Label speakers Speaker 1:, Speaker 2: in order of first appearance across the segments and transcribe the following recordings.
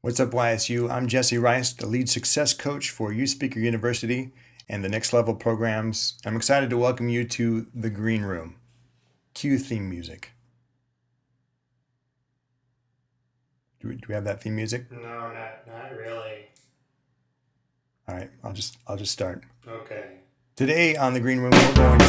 Speaker 1: What's up, YSU? I'm Jesse Rice, the lead success coach for U Speaker University and the Next Level programs. I'm excited to welcome you to the Green Room. Cue theme music. Do we have that theme music?
Speaker 2: No, not really.
Speaker 1: All right, I'll just start.
Speaker 2: Okay.
Speaker 1: Today on the Green Room, we're going to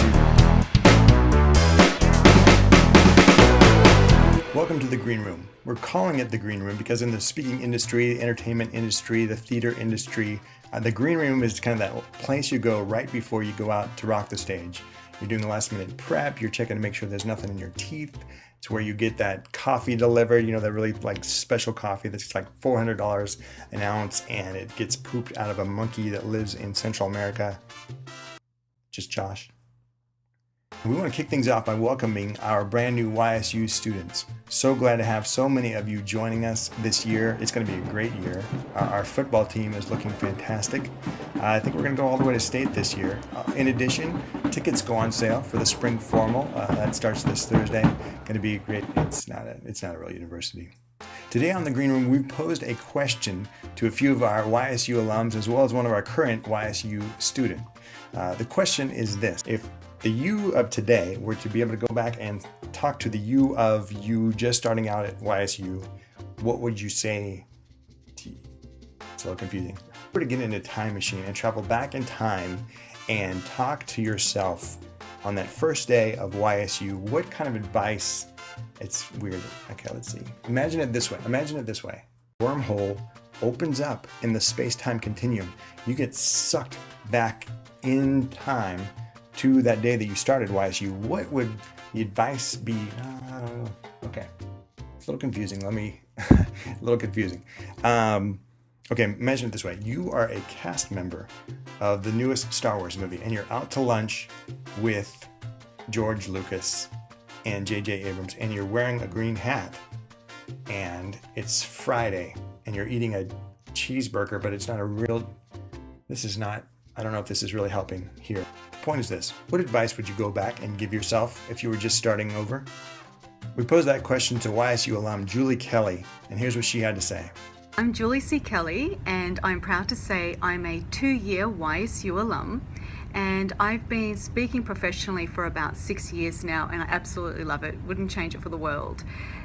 Speaker 1: welcome to the Green Room. We're calling it the Green Room because in the speaking industry, the entertainment industry, the theater industry, the Green Room is kind of that place you go right before you go out to rock the stage. You're doing the last minute prep, you're checking to make sure there's nothing in your teeth. It's where you get that coffee delivered, that really like special coffee that's like $400 an ounce, and it gets pooped out of a monkey that lives in Central America. Just Josh. We want to kick things off by welcoming our brand new YSU students. So glad to have so many of you joining us this year. It's going to be a great year. Our football team is looking fantastic. I think we're going to go all the way to state this year. In addition, tickets go on sale for the spring formal. That starts this Thursday. Going to be great. It's not a real university. Today on the Green Room, we posed a question to a few of our YSU alums as well as one of our current YSU students. The question is this: if the you of today were to be able to go back and talk to the you of you just starting out at YSU, what would you say to you? It's a little confusing. If you were to get in a time machine and travel back in time and talk to yourself on that first day of YSU, what kind of advice? It's weird. Okay, let's see. Imagine it this way. Wormhole opens up in the space-time continuum. You get sucked back in time to that day that you started YSU. What would the advice be? I don't know. Okay, it's a little confusing. A little confusing. Okay, imagine it this way. You are a cast member of the newest Star Wars movie, and you're out to lunch with George Lucas and J.J. Abrams, and you're wearing a green hat, and it's Friday, and you're eating a cheeseburger, but it's not a real, I don't know if this is really helping here. Point is this: what advice would you go back and give yourself if you were just starting over? We posed that question to YSU alum Julie Kelly, and here's what she had to say.
Speaker 3: I'm Julie C. Kelly, and I'm proud to say I'm a 2-year YSU alum, and I've been speaking professionally for about 6 years now, and I absolutely love it. Wouldn't change it for the world.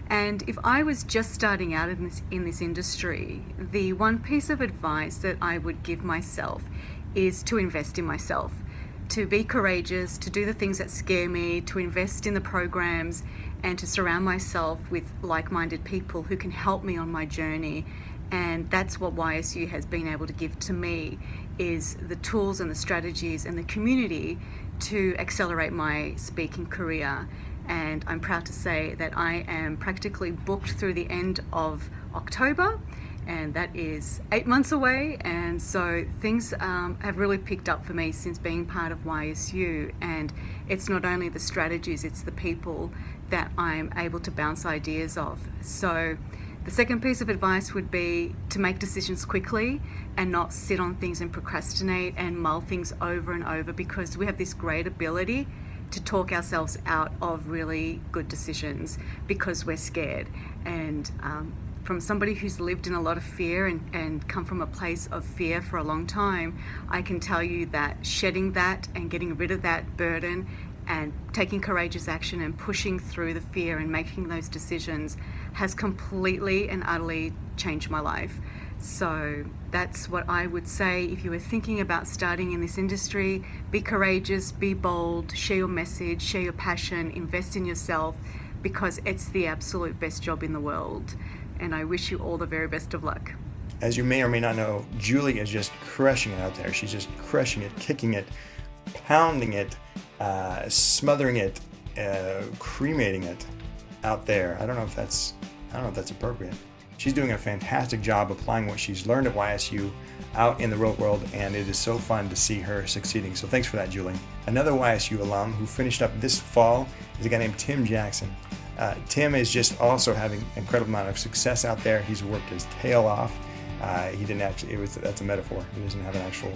Speaker 3: And if I was just starting out in this industry, the one piece of advice that I would give myself is to invest in myself, to be courageous, to do the things that scare me, to invest in the programs, and to surround myself with like-minded people who can help me on my journey. And that's what YSU has been able to give to me, is the tools and the strategies and the community to accelerate my speaking career. And I'm proud to say that I am practically booked through the end of October, and that is 8 months away. And so things have really picked up for me since being part of YSU. And it's not only the strategies, it's the people that I'm able to bounce ideas off. So the second piece of advice would be to make decisions quickly and not sit on things and procrastinate and mull things over and over, because we have this great ability to talk ourselves out of really good decisions because we're scared. And from somebody who's lived in a lot of fear and come from a place of fear for a long time, I can tell you that shedding that and getting rid of that burden and taking courageous action and pushing through the fear and making those decisions has completely and utterly changed my life. So that's what I would say if you were thinking about starting in this industry. Be courageous, be bold, share your message, share your passion, invest in yourself, because it's the absolute best job in the world. And I wish you all the very best of luck.
Speaker 1: As you may or may not know, Julie is just crushing it out there. She's just crushing it, kicking it, pounding it, smothering it, cremating it out there. I don't know if that's appropriate. She's doing a fantastic job applying what she's learned at YSU out in the real world, and it is so fun to see her succeeding. So thanks for that, Julie. Another YSU alum who finished up this fall is a guy named Tim Jackson. Tim is just also having an incredible amount of success out there. He's worked his tail off. He didn't actually, that's a metaphor. He doesn't have an actual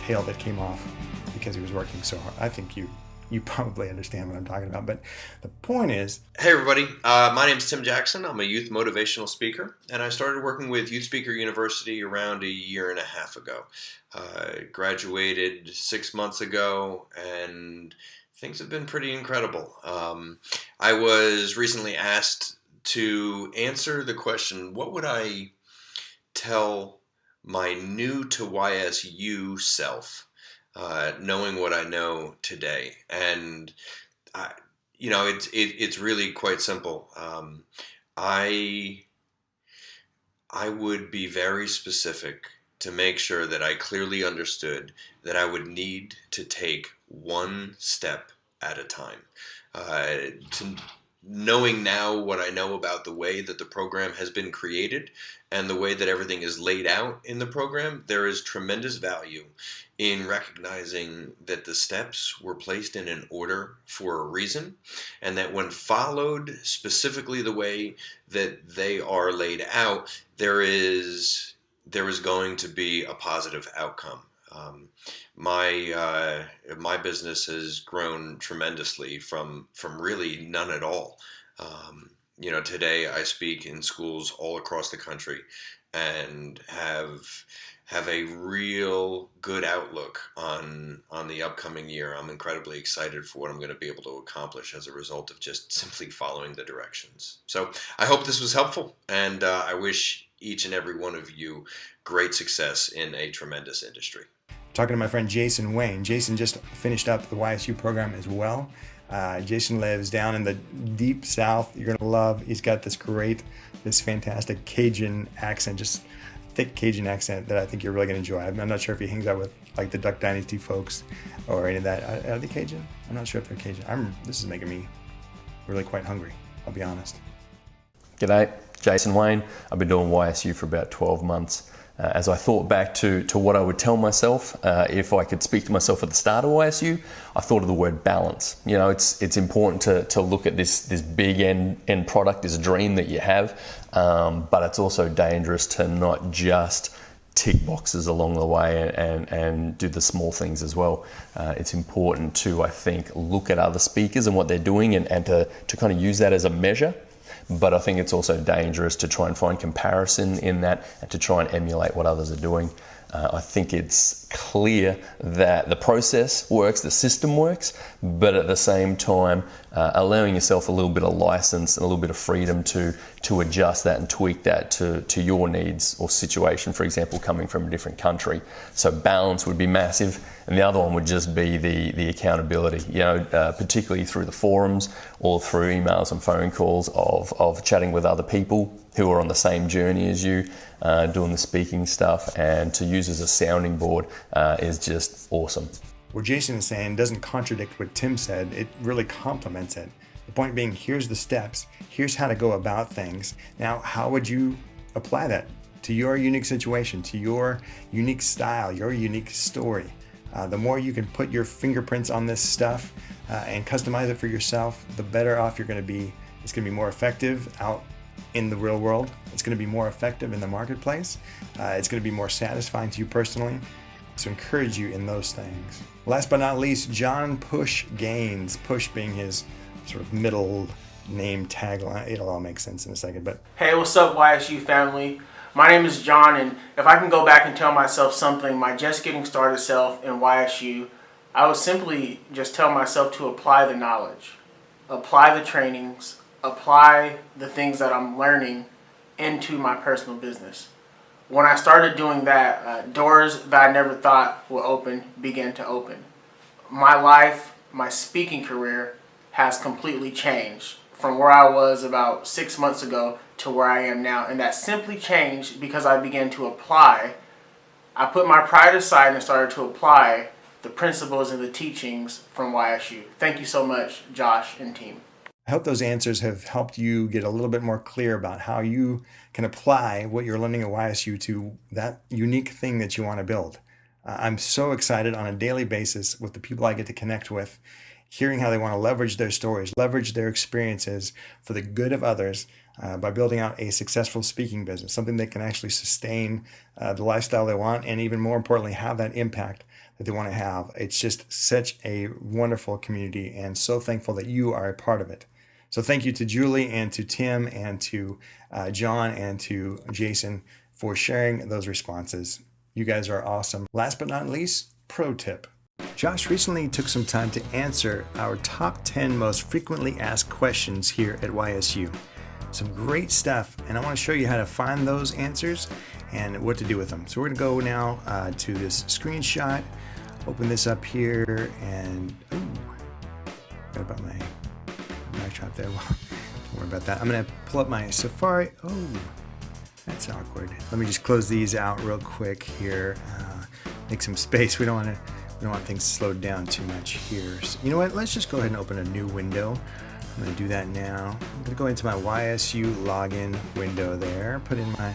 Speaker 1: tail that came off because he was working so hard. I think you you probably understand what I'm talking about. But the point is,
Speaker 4: Hey everybody, my name is Tim Jackson. I'm a youth motivational speaker, and I started working with Youth Speaker University around a year and a half ago. Graduated 6 months ago, and things have been pretty incredible. I was recently asked to answer the question, what would I tell my new to YSU self, knowing what I know today? And it's really quite simple. I would be very specific to make sure that I clearly understood that I would need to take one step at a time. Knowing now what I know about the way that the program has been created and the way that everything is laid out in the program, there is tremendous value in recognizing that the steps were placed in an order for a reason, and that when followed specifically the way that they are laid out, there is going to be a positive outcome. My business has grown tremendously from really none at all. Today I speak in schools all across the country and have a real good outlook on the upcoming year. I'm incredibly excited for what I'm going to be able to accomplish as a result of just simply following the directions. So I hope this was helpful, and I wish each and every one of you great success in a tremendous industry.
Speaker 1: talking to my friend Jason Wayne. Jason just finished up the YSU program as well. Jason lives down in the deep South. You're going to love. He's got this fantastic Cajun accent, just thick Cajun accent that I think you're really going to enjoy. I'm not sure if he hangs out with like the Duck Dynasty folks or any of that. Are they Cajun? I'm not sure if they're Cajun. This is making me really quite hungry, I'll be honest.
Speaker 5: G'day, Jason Wayne. I've been doing YSU for about 12 months. As I thought back to what I would tell myself if I could speak to myself at the start of YSU, I thought of the word balance. You know, it's important to look at this big end product, this dream that you have, but it's also dangerous to not just tick boxes along the way and do the small things as well. It's important to, I think, look at other speakers and what they're doing and to kind of use that as a measure. But I think it's also dangerous to try and find comparison in that and to try and emulate what others are doing. I think it's clear that the process works, the system works, but at the same time, allowing yourself a little bit of license and a little bit of freedom to adjust that and tweak that to your needs or situation, for example, coming from a different country. So balance would be massive, and the other one would just be the accountability, particularly through the forums or through emails and phone calls of chatting with other people who are on the same journey as you, doing the speaking stuff, and to use as a sounding board is just awesome.
Speaker 1: What Jason is saying doesn't contradict what Tim said, it really complements it. The point being, here's the steps, here's how to go about things. Now, how would you apply that to your unique situation, to your unique style, your unique story? The more you can put your fingerprints on this stuff and customize it for yourself, the better off you're going to be. It's going to be more effective out in the real world. It's going to be more effective in the marketplace. It's going to be more satisfying to you personally. So encourage you in those things. Last but not least, John Push Gaines. Push being his sort of middle name tagline. It'll all make sense in a second. But
Speaker 6: hey, what's up, YSU family? My name is John, and if I can go back and tell myself something, my just getting started self in YSU, I would simply just tell myself to apply the knowledge, apply the trainings, apply the things that I'm learning into my personal business. When I started doing that, doors that I never thought would open began to open. My life, my speaking career has completely changed from where I was about 6 months ago to where I am now. And that simply changed because I began to apply. I put my pride aside and started to apply the principles and the teachings from YSU. Thank you so much, Josh and team.
Speaker 1: I hope those answers have helped you get a little bit more clear about how you can apply what you're learning at YSU to that unique thing that you want to build. I'm so excited on a daily basis with the people I get to connect with hearing how they want to leverage their stories, leverage their experiences for the good of others by building out a successful speaking business, something they can actually sustain the lifestyle they want, and even more importantly, have that impact that they want to have. It's just such a wonderful community, and so thankful that you are a part of it. So thank you to Julie and to Tim and to John and to Jason for sharing those responses. You guys are awesome. Last but not least, pro tip. Josh recently took some time to answer our top 10 most frequently asked questions here at YSU. Some great stuff, and I want to show you how to find those answers and what to do with them. So we're going to go now to this screenshot, open this up here, and forgot about my backdrop there. Well, don't worry about that. I'm going to pull up my Safari. Oh, that's awkward. Let me just close these out real quick here. Make some space. We don't want things slowed down too much here. So, you know what? Let's just go ahead and open a new window. I'm going to do that now. I'm going to go into my YSU login window there, put in my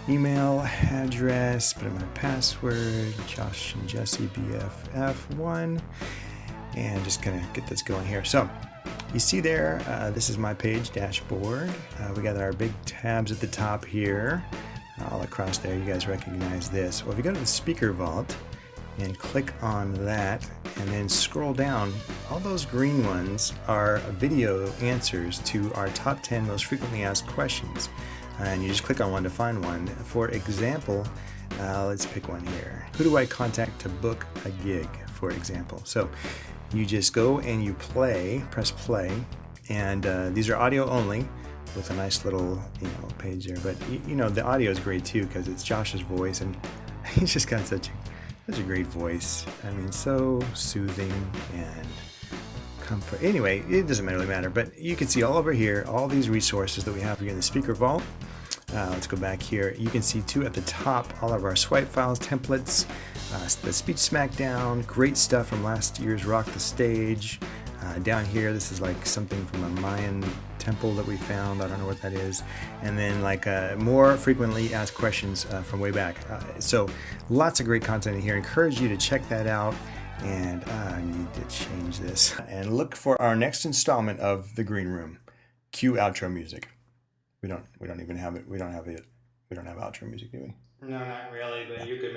Speaker 1: email address, put in my password, Josh and Jesse BFF1, and just going to get this going here. So you see there, this is my page dashboard. We got our big tabs at the top here, all across there. You guys recognize this. Well, if you go to the speaker vault and click on that and then scroll down, all those green ones are video answers to our top 10 most frequently asked questions. And you just click on one to find one. For example, let's pick one here. Who do I contact to book a gig, for example? So you just go and you press play, and these are audio only with a nice little page there. But the audio is great too because it's Josh's voice, and he's just got such a great voice. I mean, so soothing and comfort. Anyway, it doesn't really matter, but you can see all over here all these resources that we have here in the speaker vault. Let's go back here. You can see too at the top all of our swipe files, templates, the speech smackdown, great stuff from last year's Rock the Stage. Down here, this is like something from a Mayan temple that we found. I don't know what that is. And then like more frequently asked questions from way back. So lots of great content in here. Encourage you to check that out. And I need to change this. And look for our next installment of The Green Room. Cue outro music. We don't even have it. We don't have outro music, do we?
Speaker 2: No, not really. But you could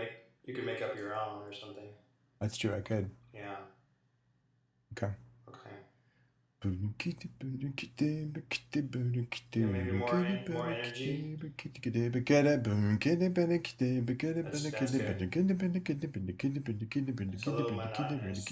Speaker 2: make up your own or something.
Speaker 1: That's true. I could.
Speaker 2: Yeah.
Speaker 1: Okay.
Speaker 2: Maybe more energy. That's good. It's a little monotonous.